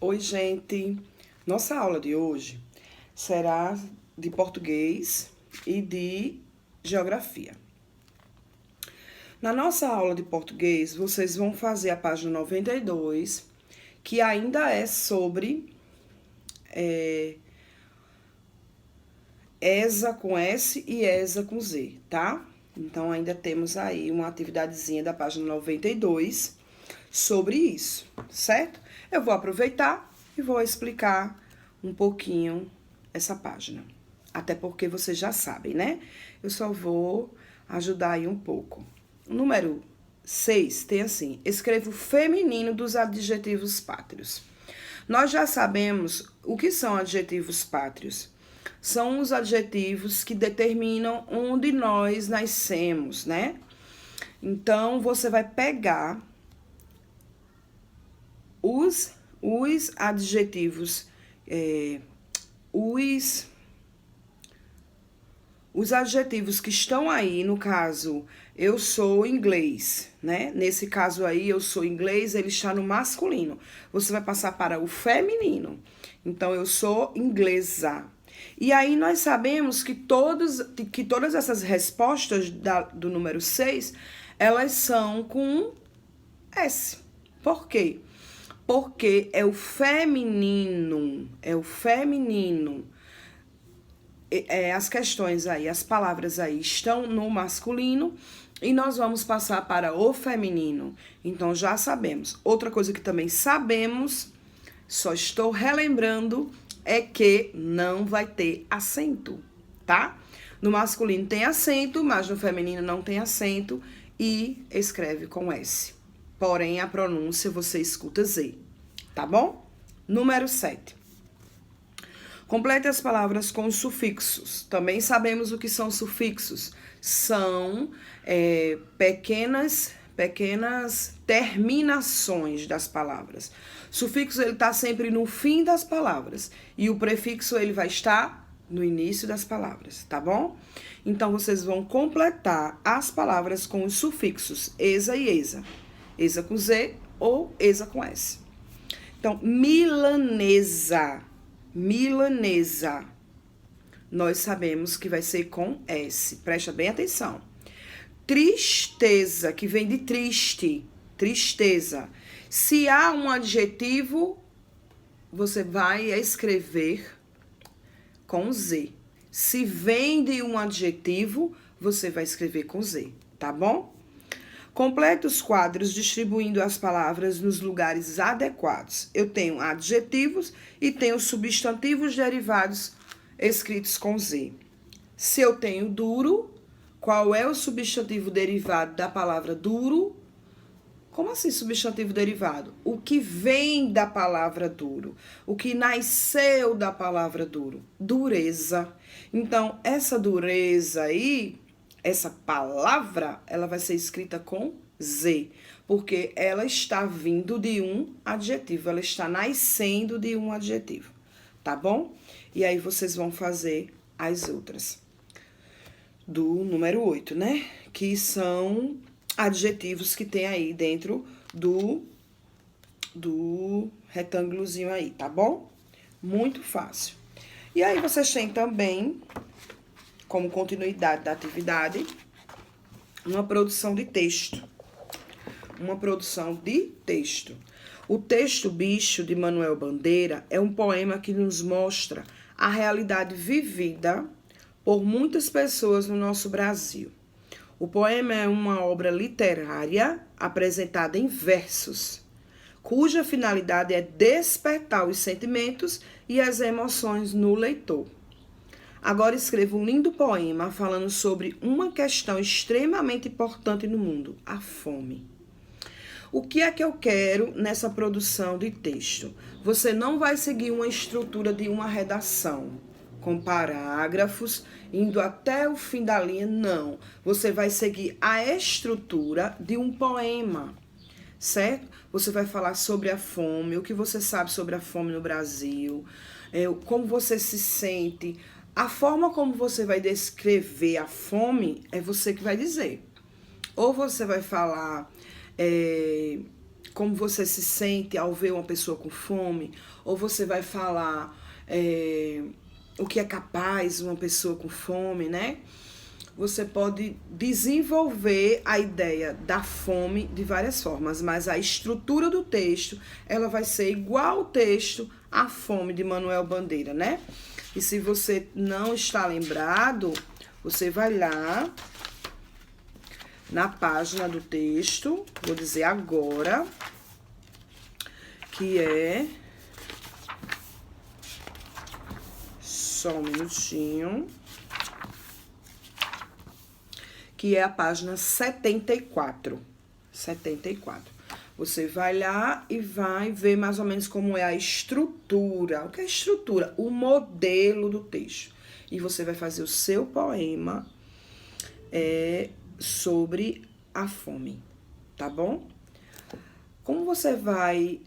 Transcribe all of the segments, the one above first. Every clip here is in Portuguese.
Oi, gente! Nossa aula de hoje será de português e de geografia. Na nossa aula de português, vocês vão fazer a página 92, que ainda é sobre ESA com S e ESA com Z, tá? Então, ainda temos aí uma atividadezinha da página 92 sobre isso, certo? Eu vou aproveitar e vou explicar um pouquinho essa página. Até porque vocês já sabem, né? Eu só vou ajudar aí um pouco. O número 6 tem assim: escreva o feminino dos adjetivos pátrios. Nós já sabemos o que são adjetivos pátrios. São os adjetivos que determinam onde nós nascemos, né? Então, você vai pegar os adjetivos, os adjetivos que estão aí, no caso, eu sou inglês, né? Nesse caso aí, eu sou inglês, ele está no masculino. Você vai passar para o feminino. Então, eu sou inglesa. E aí, nós sabemos que todas essas respostas do número 6, elas são com S. Por quê? Porque é o feminino, as questões aí, as palavras aí estão no masculino e nós vamos passar para o feminino. Então, já sabemos. Outra coisa que também sabemos, só estou relembrando, é que não vai ter acento, tá? No masculino tem acento, mas no feminino não tem acento e escreve com S. Porém, a pronúncia você escuta Z, tá bom? Número 7. Complete as palavras com os sufixos. Também sabemos o que são sufixos. São pequenas terminações das palavras. Sufixo, ele está sempre no fim das palavras. E o prefixo, ele vai estar no início das palavras, tá bom? Então, vocês vão completar as palavras com os sufixos esa e esa. Esa com Z ou esa com S. Então, milanesa. Milanesa. Nós sabemos que vai ser com S. Presta bem atenção. Tristeza, que vem de triste. Tristeza. Se há um adjetivo, você vai escrever com Z. Se vem de um adjetivo, você vai escrever com Z, tá bom? Complete os quadros distribuindo as palavras nos lugares adequados. Eu tenho adjetivos e tenho substantivos derivados escritos com Z. Se eu tenho duro, qual é o substantivo derivado da palavra duro? Como assim substantivo derivado? O que vem da palavra duro. O que nasceu da palavra duro. Dureza. Então, essa dureza aí, essa palavra, ela vai ser escrita com Z, porque ela está vindo de um adjetivo, ela está nascendo de um adjetivo, tá bom? E aí vocês vão fazer as outras. Do número 8, né? Que são adjetivos que tem aí dentro do retângulozinho aí, tá bom? Muito fácil. E aí vocês têm também, como continuidade da atividade, uma produção de texto. Uma produção de texto. O texto Bicho, de Manuel Bandeira, é um poema que nos mostra a realidade vivida por muitas pessoas no nosso Brasil. O poema é uma obra literária apresentada em versos, cuja finalidade é despertar os sentimentos e as emoções no leitor. Agora escreva um lindo poema falando sobre uma questão extremamente importante no mundo, a fome. O que é que eu quero nessa produção de texto? Você não vai seguir uma estrutura de uma redação, com parágrafos, indo até o fim da linha, não. Você vai seguir a estrutura de um poema, certo? Você vai falar sobre a fome, o que você sabe sobre a fome no Brasil, como você se sente. A forma como você vai descrever a fome é você que vai dizer. Ou você vai falar como você se sente ao ver uma pessoa com fome, ou você vai falar o que é capaz uma pessoa com fome, né? Você pode desenvolver a ideia da fome de várias formas, mas a estrutura do texto, ela vai ser igual ao texto A Fome, de Manuel Bandeira, né? E se você não está lembrado, você vai lá na página do texto, vou dizer agora, que é... Só um minutinho. Que é a página 74. 74. Você vai lá e vai ver mais ou menos como é a estrutura. O que é a estrutura? O modelo do texto. E você vai fazer o seu poema sobre a fome, tá bom? Como você vai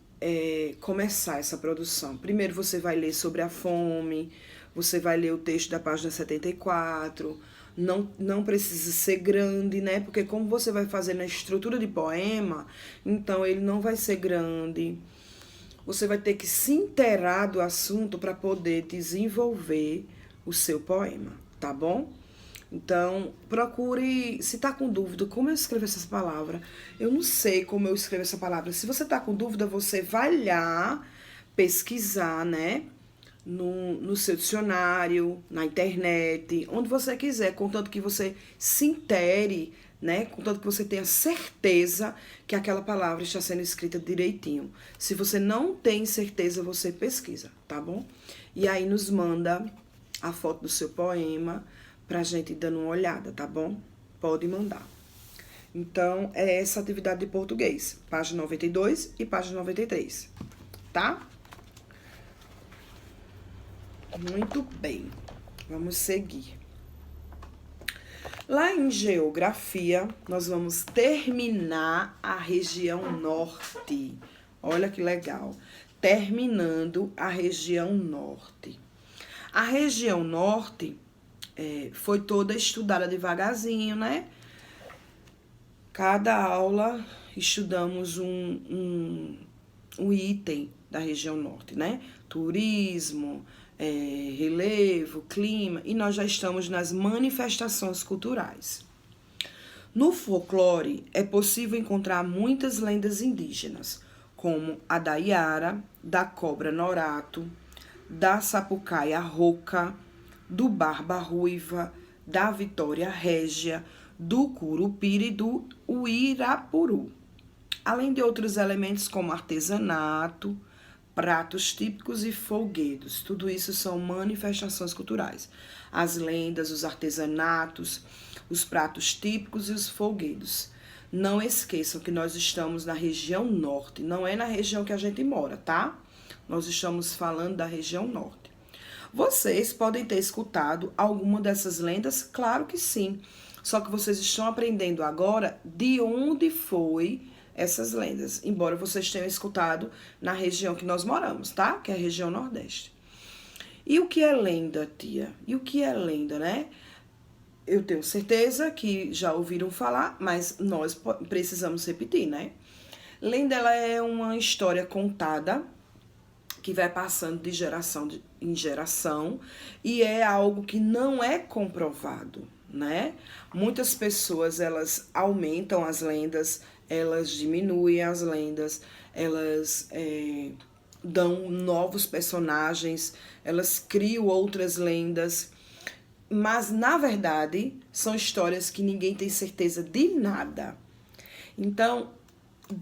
começar essa produção? Primeiro você vai ler sobre a fome, você vai ler o texto da página 74. Não precisa ser grande, né? Porque como você vai fazer na estrutura de poema, então ele não vai ser grande. Você vai ter que se inteirar do assunto para poder desenvolver o seu poema, tá bom? Então, procure, se tá com dúvida, como eu escrevo essas palavras, eu não sei como eu escrevo essa palavra. Se você tá com dúvida, você vai lá pesquisar, né? No seu dicionário, na internet, onde você quiser, contanto que você se intere, né? Contanto que você tenha certeza que aquela palavra está sendo escrita direitinho. Se você não tem certeza, você pesquisa, tá bom? E aí nos manda a foto do seu poema pra gente ir dando uma olhada, tá bom? Pode mandar. Então, é essa atividade de português, página 92 e página 93, tá? Muito bem, vamos seguir. Lá em geografia, nós vamos terminar a região norte. Olha que legal. Terminando a região norte. A região norte foi toda estudada devagarzinho, né? Cada aula estudamos um item da região norte, né? Turismo, relevo, clima, e nós já estamos nas manifestações culturais. No folclore, é possível encontrar muitas lendas indígenas, como a da Iara, da cobra Norato, da sapucaia rouca, do barba ruiva, da vitória régia, do curupira e do uirapuru, além de outros elementos como artesanato, pratos típicos e folguedos. Tudo isso são manifestações culturais. As lendas, os artesanatos, os pratos típicos e os folguedos. Não esqueçam que nós estamos na região norte, não é na região que a gente mora, tá? Nós estamos falando da região norte. Vocês podem ter escutado alguma dessas lendas? Claro que sim. Só que vocês estão aprendendo agora de onde foi essas lendas, embora vocês tenham escutado na região que nós moramos, tá? Que é a região Nordeste. E o que é lenda, tia? E o que é lenda, né? Eu tenho certeza que já ouviram falar, mas nós precisamos repetir, né? Lenda, ela é uma história contada que vai passando de geração em geração e é algo que não é comprovado, né? Muitas pessoas, elas aumentam as lendas, elas diminuem as lendas, elas dão novos personagens, elas criam outras lendas, mas na verdade são histórias que ninguém tem certeza de nada. Então,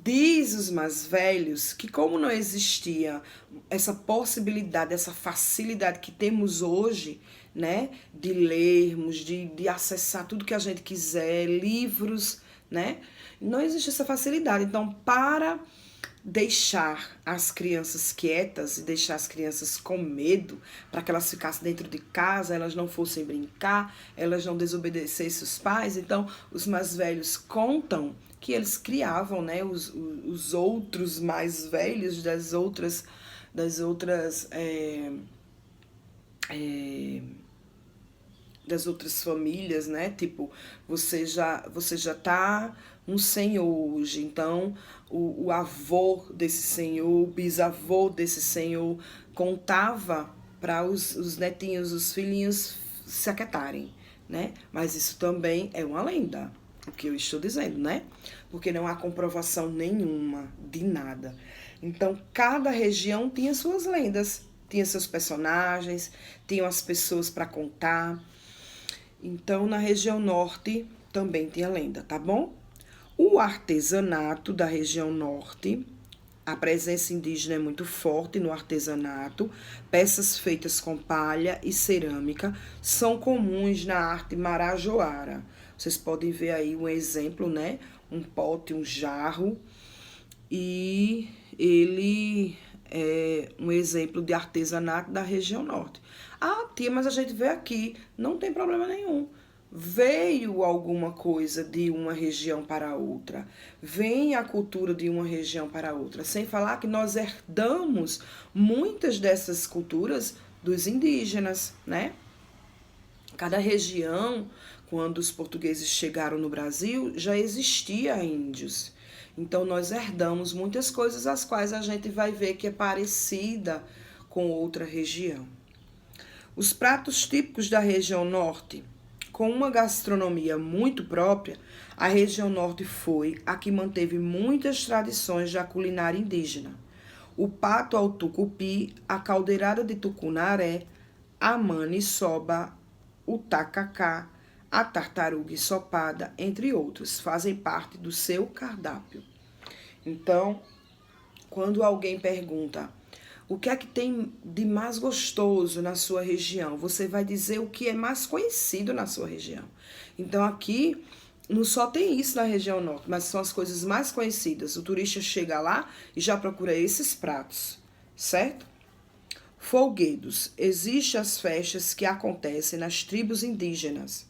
diz os mais velhos que como não existia essa possibilidade, essa facilidade que temos hoje, né, de lermos, de acessar tudo que a gente quiser, livros, né, não existe essa facilidade. Então, para deixar as crianças quietas e deixar as crianças com medo, para que elas ficassem dentro de casa, elas não fossem brincar, elas não desobedecessem os pais, então os mais velhos contam que eles criavam, né, os outros mais velhos das outras famílias, né? Tipo, você já tá um senhor hoje. Então, o avô desse senhor, o bisavô desse senhor, contava para os netinhos, os filhinhos se aquietarem, né? Mas isso também é uma lenda, o que eu estou dizendo, né? Porque não há comprovação nenhuma de nada. Então, cada região tinha suas lendas, tinha seus personagens, tinham as pessoas para contar. Então, na região norte também tinha lenda, tá bom? O artesanato da região norte, a presença indígena é muito forte no artesanato. Peças feitas com palha e cerâmica são comuns na arte marajoara. Vocês podem ver aí um exemplo, né? Um pote, um jarro. E ele é um exemplo de artesanato da região norte. Ah, tia, mas a gente vê aqui, não tem problema nenhum. Veio alguma coisa de uma região para outra, vem a cultura de uma região para outra, sem falar que nós herdamos muitas dessas culturas dos indígenas, né? Cada região, quando os portugueses chegaram no Brasil, já existia índios. Então, nós herdamos muitas coisas as quais a gente vai ver que é parecida com outra região. Os pratos típicos da região norte, com uma gastronomia muito própria, a região norte foi a que manteve muitas tradições da culinária indígena. O pato ao tucupi, a caldeirada de tucunaré, a maniçoba, o tacacá, a tartaruga ensopada, entre outros, fazem parte do seu cardápio. Então, quando alguém pergunta o que é que tem de mais gostoso na sua região, você vai dizer o que é mais conhecido na sua região. Então, aqui não só tem isso na região norte, mas são as coisas mais conhecidas. O turista chega lá e já procura esses pratos, certo? Folguedos. Existem as festas que acontecem nas tribos indígenas.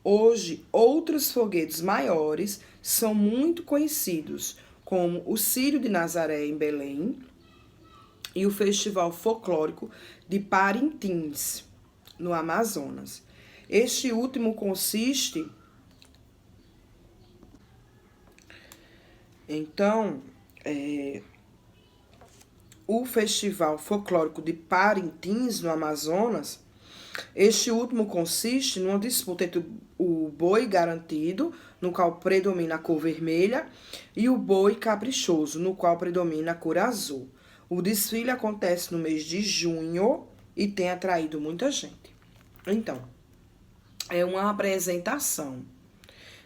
Hoje, outros folguedos maiores são muito conhecidos, como o Círio de Nazaré em Belém e o Festival Folclórico de Parintins, no Amazonas. Este último consiste, então, o Festival Folclórico de Parintins, no Amazonas. Este último consiste numa disputa entre o boi garantido, no qual predomina a cor vermelha, e o boi caprichoso, no qual predomina a cor azul. O desfile acontece no mês de junho e tem atraído muita gente. Então, é uma apresentação,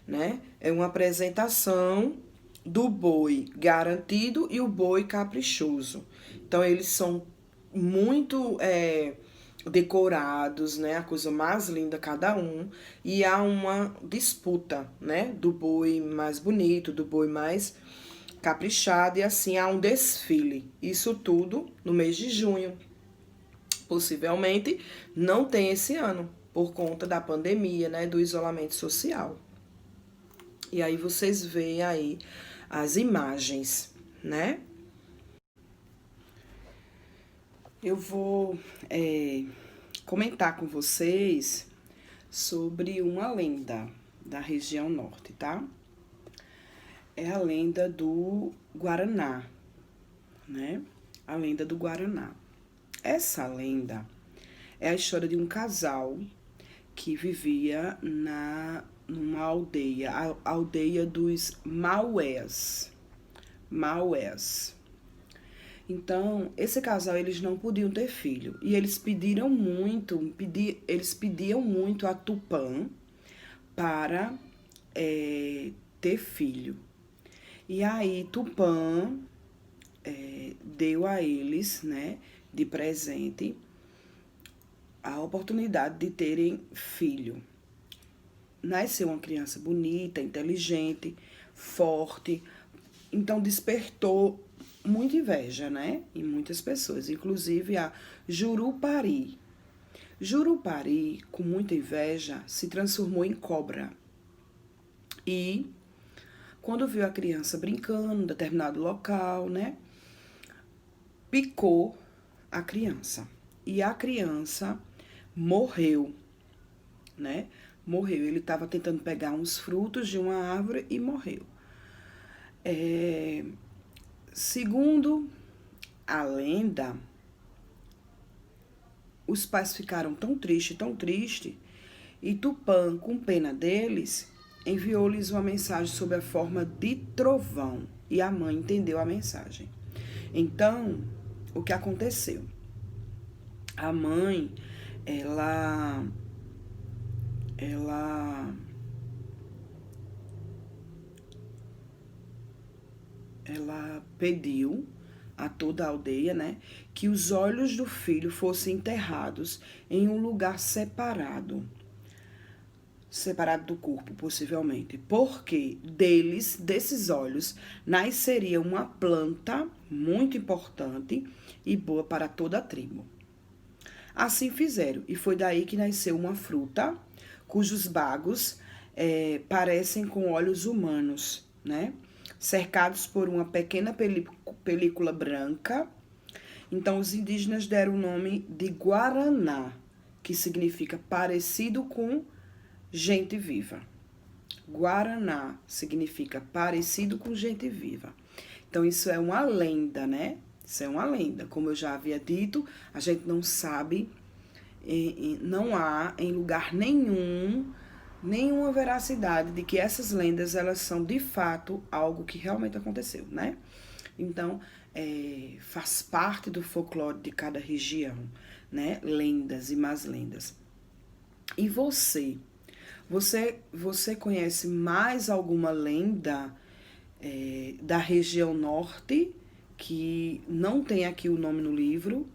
né? É uma apresentação do boi garantido e o boi caprichoso. Então, eles são muito decorados, né? A coisa mais linda cada um. E há uma disputa, né? Do boi mais bonito, do boi mais caprichado. E assim há um desfile. Isso tudo no mês de junho. Possivelmente não tem esse ano, por conta da pandemia, né? Do isolamento social. E aí vocês veem aí as imagens, né? Eu vou comentar com vocês sobre uma lenda da região norte, tá? É a lenda do Guaraná, né? A lenda do Guaraná. Essa lenda é a história de um casal que vivia numa aldeia, a aldeia dos Maués. Maués. Então, esse casal, eles não podiam ter filho. E eles pediam muito a Tupã para ter filho. E aí, Tupã deu a eles, né, de presente, a oportunidade de terem filho. Nasceu uma criança bonita, inteligente, forte. Então, despertou muita inveja, né? Em muitas pessoas, inclusive a Jurupari. Jurupari, com muita inveja, se transformou em cobra. E quando viu a criança brincando em determinado local, né? Picou a criança. E a criança morreu, né? morreu. Ele estava tentando pegar uns frutos de uma árvore e morreu. Segundo a lenda, os pais ficaram tão tristes, e Tupã, com pena deles, enviou-lhes uma mensagem sob a forma de trovão, e a mãe entendeu a mensagem. Então, o que aconteceu? A mãe, ela pediu a toda a aldeia, né, que os olhos do filho fossem enterrados em um lugar separado do corpo, possivelmente, porque desses olhos, nasceria uma planta muito importante e boa para toda a tribo. Assim fizeram, e foi daí que nasceu uma fruta cujos bagos parecem com olhos humanos, né? Cercados por uma pequena película branca. Então, os indígenas deram o nome de Guaraná, que significa parecido com gente viva. Guaraná significa parecido com gente viva. Então, isso é uma lenda, né? Isso é uma lenda. Como eu já havia dito, a gente não sabe, não há em lugar nenhum nenhuma veracidade de que essas lendas elas são de fato algo que realmente aconteceu, né? Então, faz parte do folclore de cada região, né? Lendas e más lendas. E você conhece mais alguma lenda da região norte que não tem aqui o nome no livro?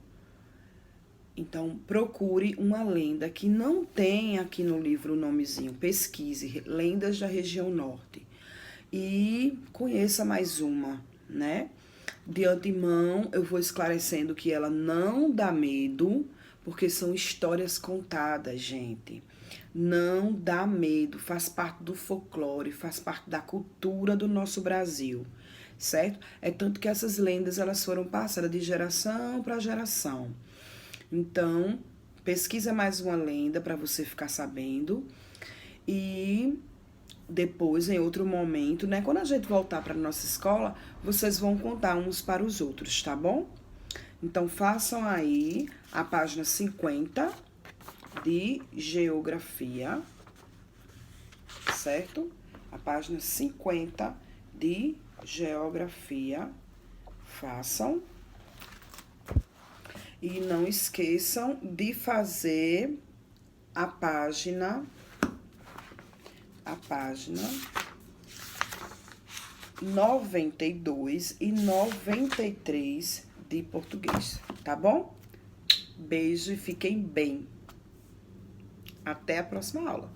Então, procure uma lenda que não tem aqui no livro o nomezinho. Pesquise lendas da região norte. E conheça mais uma, né? De antemão, eu vou esclarecendo que ela não dá medo, porque são histórias contadas, gente. Não dá medo, faz parte do folclore, faz parte da cultura do nosso Brasil, certo? É tanto que essas lendas elas foram passadas de geração para geração. Então, pesquisa mais uma lenda para você ficar sabendo. E depois, em outro momento, né? Quando a gente voltar para nossa escola, vocês vão contar uns para os outros, tá bom? Então, façam aí a página 50 de geografia, certo? A página 50 de geografia. Façam. E não esqueçam de fazer a página 92 e 93 de português, tá bom? Beijo e fiquem bem. Até a próxima aula.